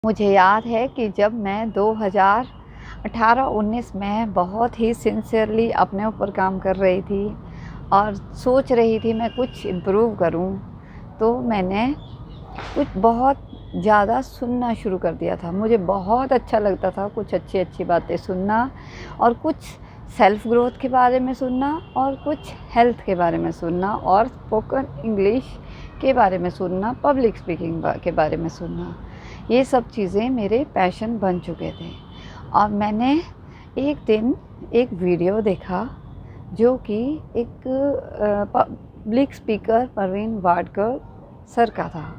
मुझे याद है कि जब मैं 2018-19 में बहुत ही सिंसियरली अपने ऊपर काम कर रही थी और सोच रही थी मैं कुछ इम्प्रूव करूं, तो मैंने कुछ बहुत ज़्यादा सुनना शुरू कर दिया था। मुझे बहुत अच्छा लगता था कुछ अच्छी बातें सुनना, और कुछ सेल्फ ग्रोथ के बारे में सुनना, और कुछ हेल्थ के बारे में सुनना, और स्पोकन इंग्लिश के बारे में सुनना, पब्लिक स्पीकिंग के बारे में सुनना। ये सब चीज़ें मेरे पैशन बन चुके थे। और मैंने एक दिन एक वीडियो देखा जो कि एक public speaker Parveen Wadkar sir का था।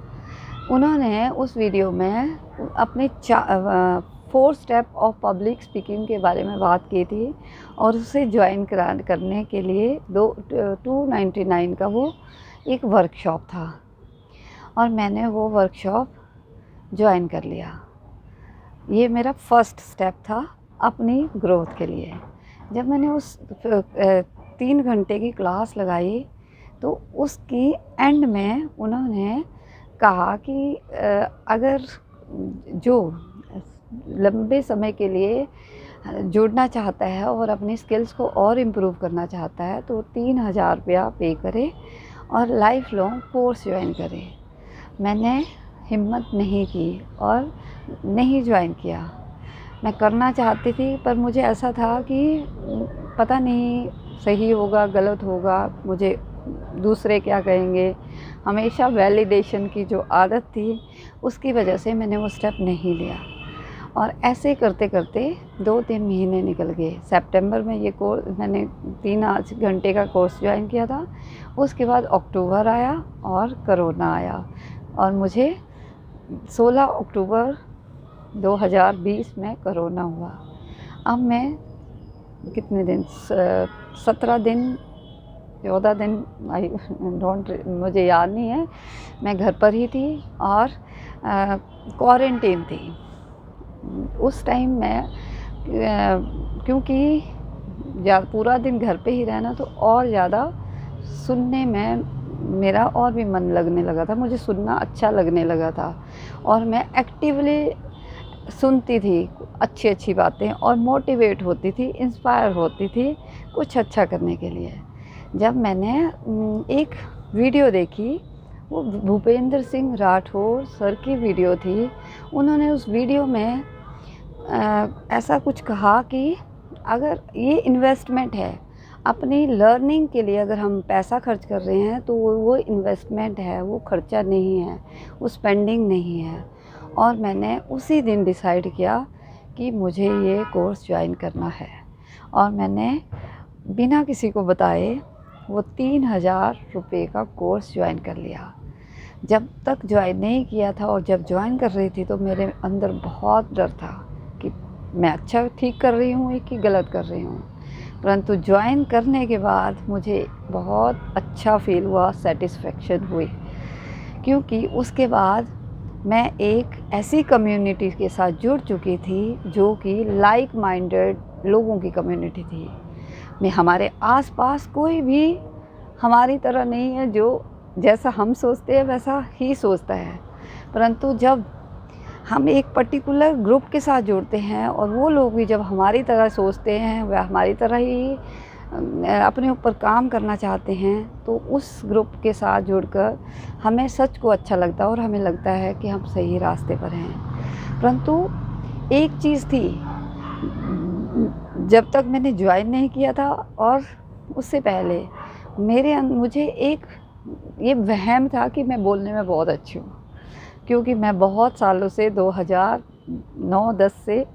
उन्होंने उस वीडियो में अपने 4 स्टेप ऑफ पब्लिक स्पीकिंग के बारे में बात की थी, और उसे ज्वाइन करने के लिए 299 का वो एक वर्कशॉप था, और मैंने वो वर्कशॉप ज्वाइन कर लिया। ये मेरा फर्स्ट स्टेप था अपनी ग्रोथ के लिए। जब मैंने उस 3 घंटे की क्लास लगाई, तो उसकी एंड में उन्होंने कहा कि अगर जो लंबे समय के लिए जुड़ना चाहता है और अपनी स्किल्स को और इम्प्रूव करना चाहता है, तो 3000 रुपया पे करे और लाइफ लॉन्ग कोर्स ज्वाइन करे। मैंने हिम्मत नहीं की और नहीं ज्वाइन किया। मैं करना चाहती थी, पर मुझे ऐसा था कि पता नहीं सही होगा गलत होगा, मुझे दूसरे क्या कहेंगे। हमेशा वैलिडेशन की जो आदत थी, उसकी वजह से मैंने वो स्टेप नहीं लिया। और ऐसे करते करते 2-3 महीने निकल गए। सितंबर में ये कोर्स मैंने 3 घंटे का कोर्स ज्वाइन किया था। उसके बाद अक्टूबर आया और कोरोना आया, और मुझे 16 अक्टूबर 2020 में कोरोना हुआ। अब मैं कितने दिन 17 दिन 14 दिन मुझे याद नहीं है, मैं घर पर ही थी और क्वारंटीन थी उस टाइम। मैं क्योंकि पूरा दिन घर पे ही रहना, तो और ज़्यादा सुनने में मेरा और भी मन लगने लगा था। मुझे सुनना अच्छा लगने लगा था, और मैं एक्टिवली सुनती थी अच्छी बातें, और मोटिवेट होती थी, इंस्पायर होती थी कुछ अच्छा करने के लिए। जब मैंने एक वीडियो देखी, वो भूपेंद्र सिंह राठौर सर की वीडियो थी। उन्होंने उस वीडियो में ऐसा कुछ कहा कि अगर ये इन्वेस्टमेंट है अपनी लर्निंग के लिए, अगर हम पैसा खर्च कर रहे हैं तो वो इन्वेस्टमेंट है, वो खर्चा नहीं है, वो स्पेंडिंग नहीं है। और मैंने उसी दिन डिसाइड किया कि मुझे ये कोर्स ज्वाइन करना है, और मैंने बिना किसी को बताए वो 3000 रुपये का कोर्स ज्वाइन कर लिया। जब तक ज्वाइन नहीं किया था और जब ज्वाइन कर रही थी, तो मेरे अंदर बहुत डर था कि मैं अच्छा ठीक कर रही हूँ कि गलत कर रही हूँ। परंतु ज्वाइन करने के बाद मुझे बहुत अच्छा फील हुआ, सेटिस्फेक्शन हुई, क्योंकि उसके बाद मैं एक ऐसी कम्युनिटी के साथ जुड़ चुकी थी जो कि लाइक माइंडेड लोगों की कम्युनिटी थी। मैं हमारे आसपास कोई भी हमारी तरह नहीं है जो जैसा हम सोचते हैं वैसा ही सोचता है। परंतु जब हम एक पर्टिकुलर ग्रुप के साथ जुड़ते हैं, और वो लोग भी जब हमारी तरह सोचते हैं, वह हमारी तरह ही अपने ऊपर काम करना चाहते हैं, तो उस ग्रुप के साथ जुड़कर हमें सच को अच्छा लगता है, और हमें लगता है कि हम सही रास्ते पर हैं। परंतु एक चीज़ थी, जब तक मैंने ज्वाइन नहीं किया था और उससे पहले मुझे एक ये वहम था कि मैं बोलने में बहुत अच्छी हूँ, क्योंकि मैं बहुत सालों से 2009-10 से,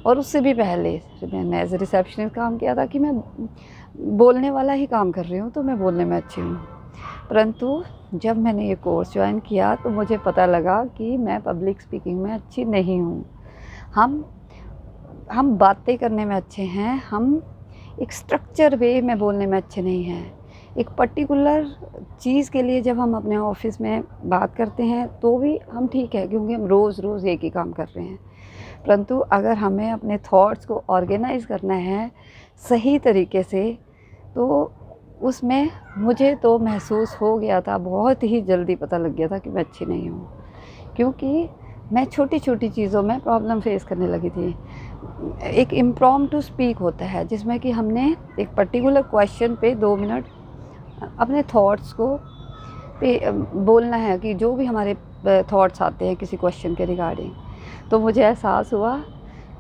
और उससे भी पहले मैंने एज ए रिसेप्शनिस्ट काम किया था, कि मैं बोलने वाला ही काम कर रही हूँ, तो मैं बोलने में अच्छी हूँ। परंतु जब मैंने ये कोर्स ज्वाइन किया, तो मुझे पता लगा कि मैं पब्लिक स्पीकिंग में अच्छी नहीं हूँ। हम बातें करने में अच्छे हैं, हम एक स्ट्रक्चर वे में बोलने में अच्छे नहीं हैं। एक पर्टिकुलर चीज़ के लिए जब हम अपने ऑफिस में बात करते हैं तो भी हम ठीक है, क्योंकि हम रोज़ एक ही काम कर रहे हैं। परंतु अगर हमें अपने थॉट्स को ऑर्गेनाइज़ करना है सही तरीके से, तो उसमें मुझे तो महसूस हो गया था, बहुत ही जल्दी पता लग गया था कि मैं अच्छी नहीं हूँ। क्योंकि मैं छोटी-छोटी चीज़ों में प्रॉब्लम फेस करने लगी थी। एक इम्प्रॉम्प्टू स्पीक होता है जिसमें कि हमने एक पर्टिकुलर क्वेश्चन पे 2 मिनट अपने थॉट्स को बोलना है कि जो भी हमारे थॉट्स आते हैं किसी क्वेश्चन के रिगार्डिंग। तो मुझे एहसास हुआ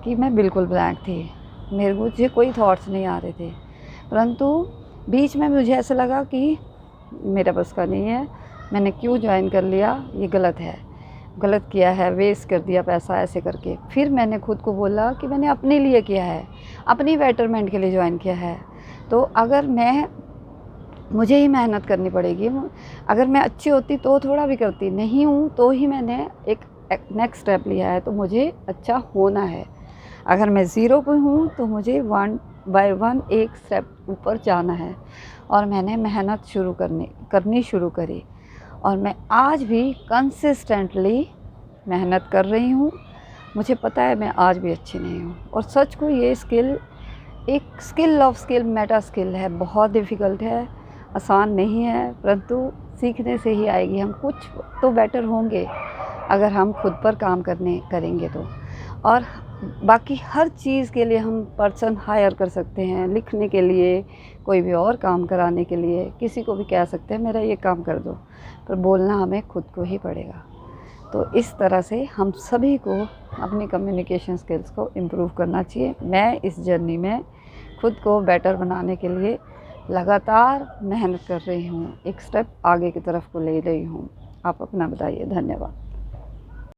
कि मैं बिल्कुल ब्लैंक थी, मुझे कोई थॉट्स नहीं आ रहे थे। परंतु बीच में मुझे ऐसा लगा कि मेरा बस का नहीं है, मैंने क्यों जॉइन कर लिया, ये गलत है, गलत किया है, वेस्ट कर दिया पैसा ऐसे करके। फिर मैंने खुद को बोला कि मैंने अपने लिए किया है, अपनी बेटरमेंट के लिए जॉइन किया है। तो अगर मुझे ही मेहनत करनी पड़ेगी। अगर मैं अच्छी होती तो थोड़ा भी करती, नहीं हूँ तो ही मैंने एक नेक्स्ट स्टेप लिया है, तो मुझे अच्छा होना है। अगर मैं ज़ीरो पे हूँ तो मुझे 1 बाय 1 एक स्टेप ऊपर जाना है। और मैंने मेहनत करनी शुरू करी और मैं आज भी कंसिस्टेंटली मेहनत कर रही हूँ। मुझे पता है मैं आज भी अच्छी नहीं हूँ और सच को ये स्किल एक skill of skill Meta skill है, बहुत डिफ़िकल्ट है, आसान नहीं है, परंतु सीखने से ही आएगी। हम कुछ तो बेटर होंगे अगर हम खुद पर काम करेंगे तो। और बाकी हर चीज़ के लिए हम पर्सन हायर कर सकते हैं, लिखने के लिए, कोई भी और काम कराने के लिए, किसी को भी कह सकते हैं मेरा ये काम कर दो, पर बोलना हमें खुद को ही पड़ेगा। तो इस तरह से हम सभी को अपनी कम्युनिकेशन स्किल्स को इम्प्रूव करना चाहिए। मैं इस जर्नी में खुद को बेटर बनाने के लिए लगातार मेहनत कर रही हूँ, एक स्टेप आगे की तरफ को ले रही हूँ। आप अपना बताइए। धन्यवाद।